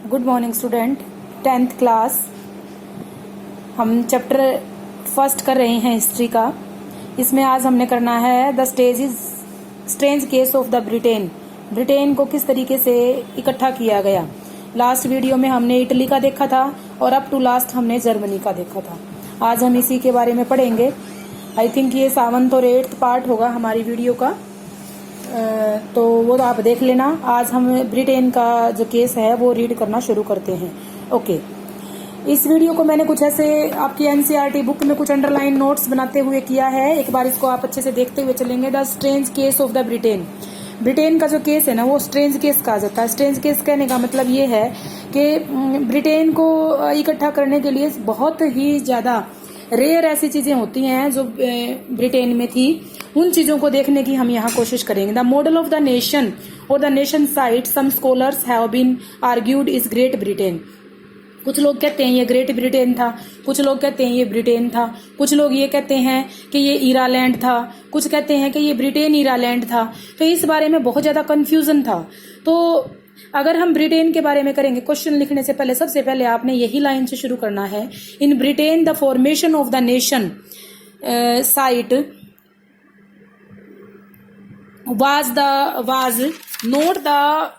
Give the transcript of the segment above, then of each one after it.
Good morning student. 10th class हम chapter first कर रहे हैं हिस्ट्री का। इसमें आज हमने करना है the strange case of the Britain. Britain को किस तरीके से इकट्ठा किया गया। लास्ट वीडियो में हमने इटली का देखा था और अप टू लास्ट हमने जर्मनी का देखा था। आज हम इसी के बारे में पढ़ेंगे। आई थिंक ये 7th और 8th पार्ट होगा हमारी वीडियो का, तो वो आप देख लेना। आज हम ब्रिटेन का जो केस है वो रीड करना शुरू करते हैं। ओके, इस वीडियो को मैंने कुछ ऐसे आपकी एनसीईआरटी बुक में कुछ अंडरलाइन नोट्स बनाते हुए किया है। एक बार इसको आप अच्छे से देखते हुए चलेंगे। The strange case of the Britain. Britain का जो केस है ना वो स्ट्रेंज केस कहा जाता है। स्ट्रेंज केस कहने का मतलब ये है कि ब्रिटेन को इकट्ठा करने के लिए बहुत ही ज्यादा रेयर ऐसी चीजें होती हैं जो ब्रिटेन में थी। उन चीजों को देखने की हम यहाँ कोशिश करेंगे। The model of the nation और the nation site some scholars have been argued is Great Britain. कुछ लोग कहते हैं ये ग्रेट ब्रिटेन था, कुछ लोग कहते हैं ये ब्रिटेन था, कुछ लोग ये कहते हैं कि ये ईरालैंड था, कुछ कहते हैं कि ये ब्रिटेन ईरालैंड था। तो इस बारे में बहुत ज्यादा कंफ्यूजन था। तो अगर हम ब्रिटेन के बारे में करेंगे, क्वेश्चन लिखने से पहले सबसे पहले आपने यही लाइन से शुरू करना है। In Britain the formation of the nation site was not the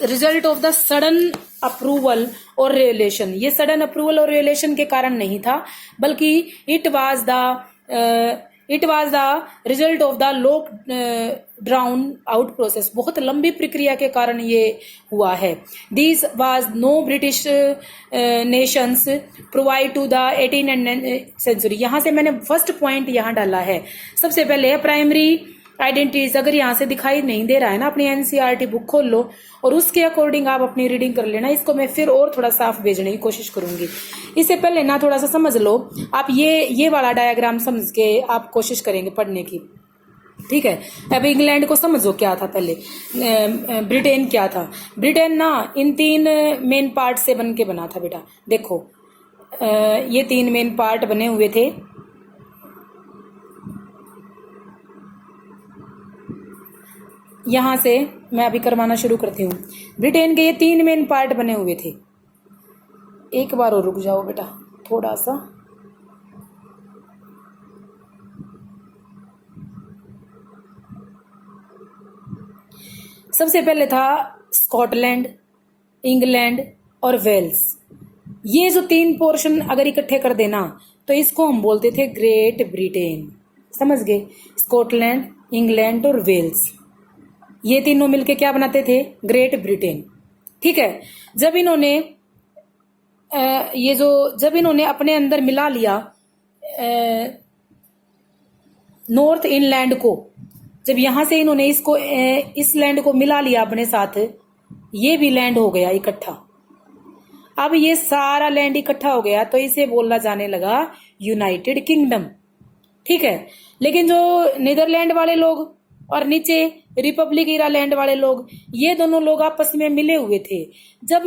result of the sudden approval or relation। ये sudden approval और relation के कारण नहीं था, बल्कि it was the result of the long drawn out process। बहुत लंबी प्रक्रिया के कारण ये हुआ है। This was no British nations provide to the 18th century। यहाँ से मैंने फर्स्ट पॉइंट यहाँ डाला है। सबसे पहले प्राइमरी आइडेंटिटीज, अगर यहाँ से दिखाई नहीं दे रहा है ना, अपनी एनसीईआरटी बुक खोल लो और उसके अकॉर्डिंग आप अपनी रीडिंग कर लेना। इसको मैं फिर और थोड़ा साफ भेजने की कोशिश करूंगी। इससे पहले ना थोड़ा सा समझ लो आप, ये वाला डायग्राम समझ के आप कोशिश करेंगे पढ़ने की, ठीक है। अब इंग्लैंड को समझो क्या था पहले, ब्रिटेन क्या था। ब्रिटेन ना इन 3 मेन पार्ट से बन के बना था बेटा। देखो ये 3 मेन पार्ट बने हुए थे। यहां से मैं अभी करवाना शुरू करती हूँ। ब्रिटेन के ये 3 मेन पार्ट बने हुए थे। एक बार और रुक जाओ बेटा थोड़ा सा। सबसे पहले था स्कॉटलैंड, इंग्लैंड और वेल्स। ये जो 3 पोर्शन अगर इकट्ठे कर देना तो इसको हम बोलते थे ग्रेट ब्रिटेन। समझ गए? स्कॉटलैंड, इंग्लैंड और वेल्स, ये तीनों मिलके क्या बनाते थे? Great Britain. ठीक है। जब इन्होंने अपने अंदर मिला लिया नॉर्थ इनलैंड को, जब यहां से इन्होंने इस लैंड को मिला लिया अपने साथ, ये भी लैंड हो गया इकट्ठा। अब ये सारा लैंड इकट्ठा हो गया तो इसे बोला जाने लगा यूनाइटेड किंगडम। ठीक है। लेकिन जो नीदरलैंड वाले लोग और नीचे रिपब्लिक ईरालैंड वाले लोग, ये दोनों लोग आपस में मिले हुए थे। जब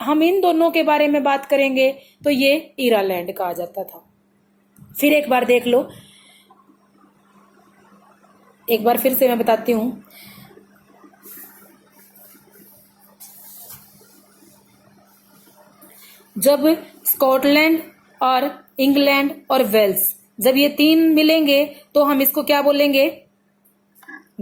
हम इन दोनों के बारे में बात करेंगे तो ये ईरालैंड कहा जाता था। फिर एक बार देख लो, एक बार फिर से मैं बताती हूं। जब स्कॉटलैंड और इंग्लैंड और वेल्स, जब ये 3 मिलेंगे तो हम इसको क्या बोलेंगे?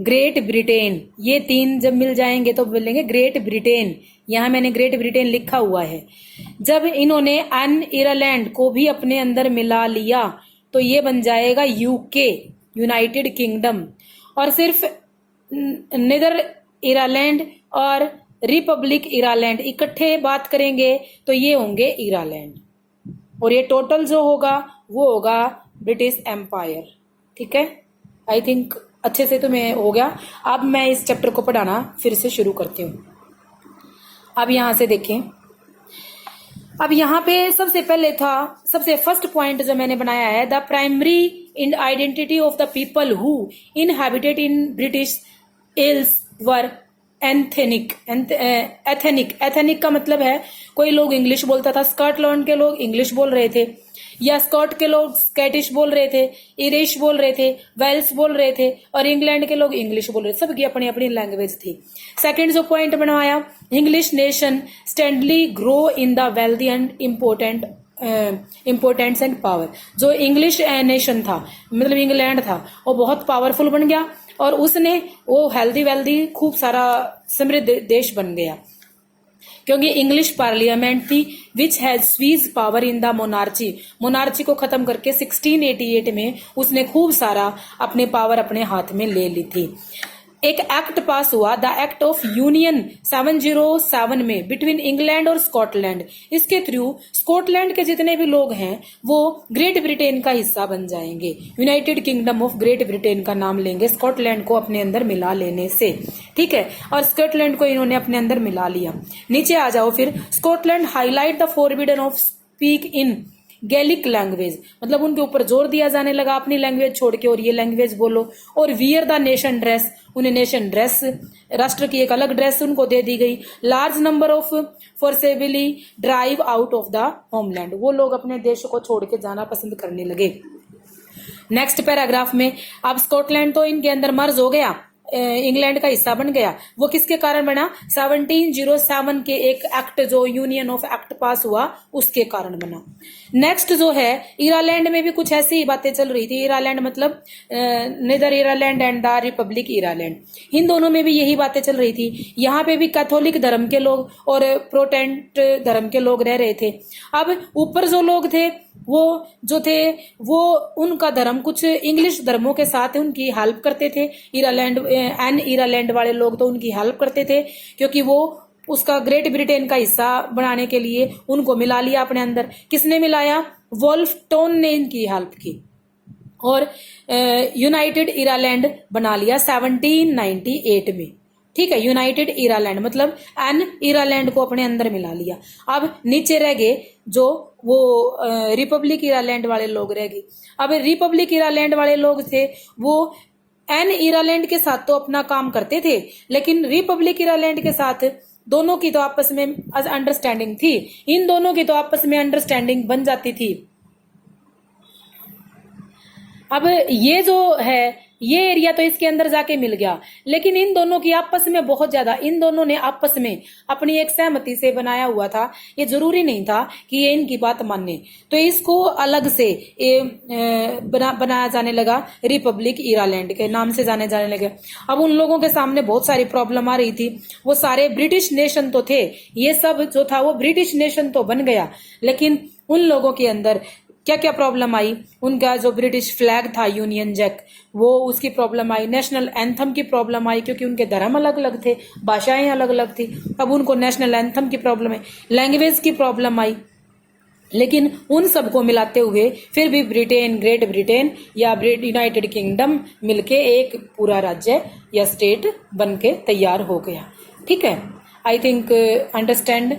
Great Britain. ये 3 जब मिल जाएंगे तो बोलेंगे ग्रेट ब्रिटेन। यहां मैंने ग्रेट ब्रिटेन लिखा हुआ है। जब इन्होंने आयरलैंड को भी अपने अंदर मिला लिया तो ये बन जाएगा यूके, यूनाइटेड किंगडम। और सिर्फ नीदर ईरालैंड और रिपब्लिक ईरालैंड इकट्ठे बात करेंगे तो ये होंगे ईरालैंड। और ये टोटल जो होगा वो होगा ब्रिटिश एम्पायर। ठीक है। आई थिंक अच्छे से तुम्हें हो गया। अब मैं इस चैप्टर को पढ़ाना फिर से शुरू करती हूँ। अब यहां से देखें। अब यहाँ पे सबसे पहले था, सबसे फर्स्ट पॉइंट जो मैंने बनाया है, the primary in identity of the people who inhabited in British else were ethnic. Ethnic का मतलब है कोई लोग इंग्लिश बोलता था। स्कॉटलैंड के लोग इंग्लिश बोल रहे थे। या स्कॉट के लोग स्कैटिश बोल रहे थे, इरिश बोल रहे थे, वेल्स बोल रहे थे, और इंग्लैंड के लोग इंग्लिश बोल रहे थे। सबकी अपनी अपनी लैंग्वेज थी। सेकंड जो पॉइंट बनवाया, English nation स्टैंडली grow in the wealthy and importance and power. जो इंग्लिश नेशन था, मतलब इंग्लैंड था, वो बहुत पावरफुल बन गया और उसने वो हेल्दी वेल्दी खूब सारा समृद्ध देश बन गया, क्योंकि इंग्लिश पार्लियामेंट थी विच हैज स्वीज पावर इन द मोनार्ची को खत्म करके 1688 में उसने खूब सारा अपने पावर अपने हाथ में ले ली थी। एक एक्ट पास हुआ, द एक्ट ऑफ यूनियन 707 में बिटवीन इंग्लैंड और स्कॉटलैंड। इसके थ्रू स्कॉटलैंड के जितने भी लोग हैं वो ग्रेट ब्रिटेन का हिस्सा बन जाएंगे। United kingdom of great Britain का नाम लेंगे स्कॉटलैंड को अपने अंदर मिला लेने से, ठीक है। और स्कॉटलैंड को इन्होंने अपने अंदर मिला लिया। नीचे आ जाओ फिर, Scotland highlight the forbidden of speak in Gaelic language, मतलब उनके ऊपर जोर दिया जाने लगा अपनी लैंग्वेज छोड़ के और ये लैंग्वेज बोलो। और वियर द नेशन ड्रेस, उन्हें नेशन ड्रेस, राष्ट्र की एक अलग ड्रेस उनको दे दी गई। Large number of forcibly drive out of the homeland, वो लोग अपने देश को छोड़ के जाना पसंद करने लगे। नेक्स्ट पैराग्राफ में, अब स्कॉटलैंड तो इनके अंदर मर्ज हो गया, इंग्लैंड का हिस्सा बन गया। वो किसके कारण बना? 1707 के एक एक्ट जो यूनियन ऑफ एक्ट पास हुआ उसके कारण बना। नेक्स्ट जो है, ईरालैंड में भी कुछ ऐसी ही बातें चल रही थी। ईरालैंड मतलब नेदर ईरालैंड एंड द रिपब्लिक ईरालैंड, इन दोनों में भी यही बातें चल रही थी। यहाँ पे भी कैथोलिक धर्म के लोग और प्रोटेस्टेंट धर्म के लोग रह रहे थे। अब ऊपर जो लोग थे वो उनका धर्म कुछ इंग्लिश धर्मों के साथ उनकी हेल्प करते थे। ईरालैंड वाले लोग तो उनकी हेल्प करते थे, क्योंकि वो उसका ग्रेट ब्रिटेन का हिस्सा बनाने के लिए उनको मिला लिया अपने अंदर। किसने मिलाया? वोल्फटोन ने इनकी हेल्प की और यूनाइटेड ईरालैंड बना लिया 1798 में, ठीक है। यूनाइटेड ईरालैंड मतलब ईरालैंड को अपने अंदर मिला लिया। अब नीचे रह गए जो वो रिपब्लिक ईरालैंड वाले लोग रह गए। अब रिपब्लिक ईरालैंड वाले लोग थे वो ईरालैंड के साथ तो अपना काम करते थे, लेकिन रिपब्लिक ईरालैंड के साथ दोनों की तो आपस में अंडरस्टैंडिंग थी। इन दोनों की तो आपस में अंडरस्टैंडिंग बन जाती थी। अब ये जो है ये एरिया तो इसके अंदर जाके मिल गया, लेकिन इन दोनों की आपस में बहुत ज्यादा, इन दोनों ने आपस में अपनी एक सहमति से बनाया हुआ था। ये जरूरी नहीं था कि ये इनकी बात माने, तो इसको अलग से बनाया जाने लगा, रिपब्लिक ईरालैंड के नाम से जाने लगे। अब उन लोगों के सामने बहुत सारी प्रॉब्लम आ रही थी। वो सारे ब्रिटिश नेशन तो थे, ये सब जो था वो ब्रिटिश नेशन तो बन गया, लेकिन उन लोगों के अंदर क्या क्या प्रॉब्लम आई? उनका जो ब्रिटिश फ्लैग था यूनियन जैक, वो उसकी प्रॉब्लम आई। नेशनल एंथम की प्रॉब्लम आई, क्योंकि उनके धर्म अलग अलग थे, भाषाएं अलग अलग थी। अब उनको नेशनल एंथम की प्रॉब्लम है, लैंग्वेज की प्रॉब्लम आई। लेकिन उन सबको मिलाते हुए फिर भी ब्रिटेन, ग्रेट ब्रिटेन या यूनाइटेड किंगडम मिलके एक पूरा राज्य या स्टेट बन के तैयार हो गया, ठीक है। I think understand.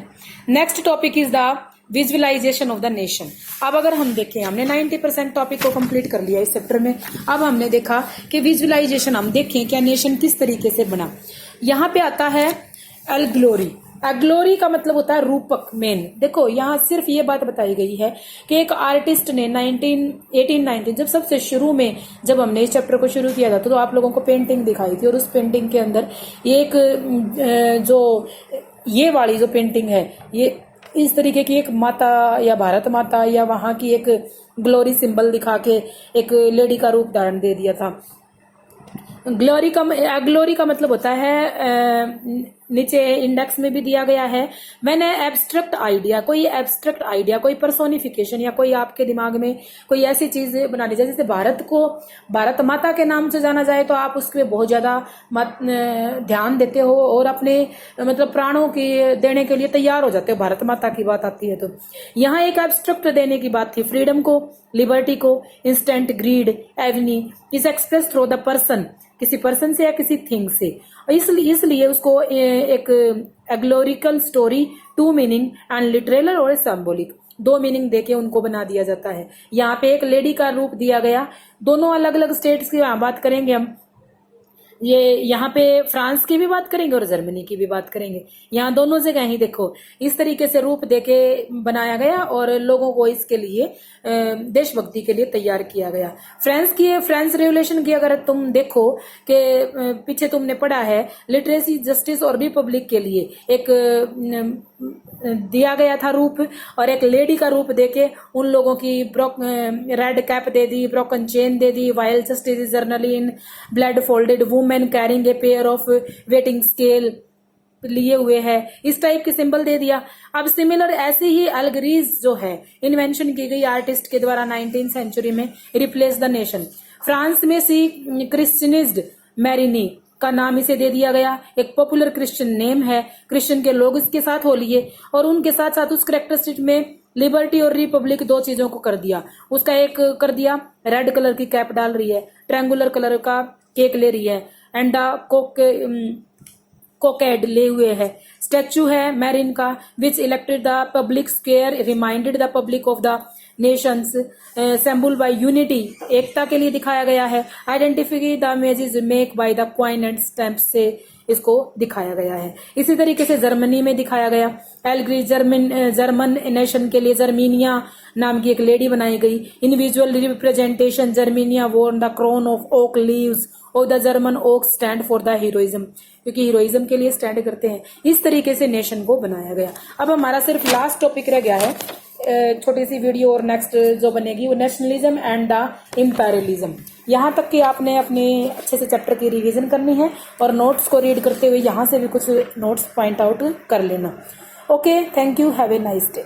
Next topic is the visualisation of the nation. अब अगर हम देखें, हमने 90% टॉपिक को कंप्लीट कर लिया इस चैप्टर में। अब हमने देखा कि विजुअलाइजेशन, हम देखें क्या नेशन किस तरीके से बना। यहाँ पे आता है एल ग्लोरी। ग्लोरी का मतलब होता है रूपक, मेन। देखो यहाँ सिर्फ ये बात बताई गई है कि एक आर्टिस्ट ने 1819 जब सबसे शुरू में जब हमने इस चैप्टर को शुरू किया था तो आप लोगों को पेंटिंग दिखाई थी, और उस पेंटिंग के अंदर एक जो ये वाली जो पेंटिंग है, ये इस तरीके की एक माता या भारत माता या वहां की एक ग्लोरी सिंबल दिखा के एक लेडी का रूप धारण दे दिया था। ग्लोरी का मतलब होता है, नीचे इंडेक्स में भी दिया गया है, मैंने एब्स्ट्रैक्ट आइडिया, कोई पर्सोनिफिकेशन या कोई आपके दिमाग में कोई ऐसी चीज बना ली जाए, जैसे भारत को भारत माता के नाम से जाना जाए तो आप उसके बहुत ज्यादा ध्यान देते हो और अपने मतलब प्राणों की देने के लिए तैयार हो जाते हो, भारत माता की बात आती है तो। यहाँ एक एब्स्ट्रैक्ट देने की बात थी, फ्रीडम को, लिबर्टी को, इंस्टेंट ग्रीड, एवनी is express through the person, किसी पर्सन से या किसी थिंग से। इसलिए उसको एक allegorical story, two meaning and literal और सिंबॉलिक, दो मीनिंग देके उनको बना दिया जाता है। यहाँ पे एक लेडी का रूप दिया गया, दोनों अलग अलग स्टेट्स की बात करेंगे हम। ये यहाँ पे फ्रांस की भी बात करेंगे और जर्मनी की भी बात करेंगे। यहाँ दोनों जगह ही देखो इस तरीके से रूप देके बनाया गया और लोगों को इसके लिए देशभक्ति के लिए तैयार किया गया। फ्रेंच रेवोल्यूशन की अगर तुम देखो कि पीछे तुमने पढ़ा है लिटरेसी, जस्टिस और रिपब्लिक के लिए एक दिया गया था रूप, और एक लेडी का रूप देके उन लोगों की red cap they the, broken chain they the, while justice generally in blood folded women carrying a pair of waiting scale लिए हुए है, इस टाइप के सिंबल दे दिया। अब सिमिलर ऐसे ही एल्गरीज जो है इन्वेंशन की गई आर्टिस्ट के द्वारा 19th सेंचुरी में, रिप्लेस द नेशन। फ्रांस में सी क्रिश्चियनिज्ड मैरिनी का नाम इसे दे दिया गया, एक पॉपुलर क्रिश्चियन नेम है, क्रिश्चियन के लोग इसके साथ हो लिए और उनके साथ साथ उस करेक्टरिस्टिक में लिबर्टी और रिपब्लिक दो चीजों को कर दिया। उसका एक कर दिया, रेड कलर की कैप डाल रही है, ट्रायंगुलर कलर का केक ले रही है, एंडा कोकेड ले हुए है, स्टैचू है मैरिन का which elected the public square reminded the public of the nations, symbol by unity, एकता के लिए दिखाया गया है। Identify the images make by the coin and stamp से इसको दिखाया गया है। इसी तरीके से जर्मनी में दिखाया गया, एलग्री जर्मन नेशन के लिए जर्मीनिया नाम की एक लेडी बनाई गई। Individual representation, Germania won the crown of oak leaves और the German oak stand for the heroism, क्योंकि हीरोइज्म के लिए स्टैंड करते हैं। इस तरीके से नेशन को बनाया गया। अब हमारा सिर्फ लास्ट टॉपिक रह गया है, छोटी सी वीडियो और नेक्स्ट जो बनेगी वो नेशनलिज्म एंड द इम्पेरियलिज्म। यहाँ तक कि आपने अपने अच्छे से चैप्टर की रिवीजन करनी है और नोट्स को रीड करते हुए यहाँ से भी कुछ नोट्स पॉइंट आउट कर लेना। Okay, thank you, have a nice day.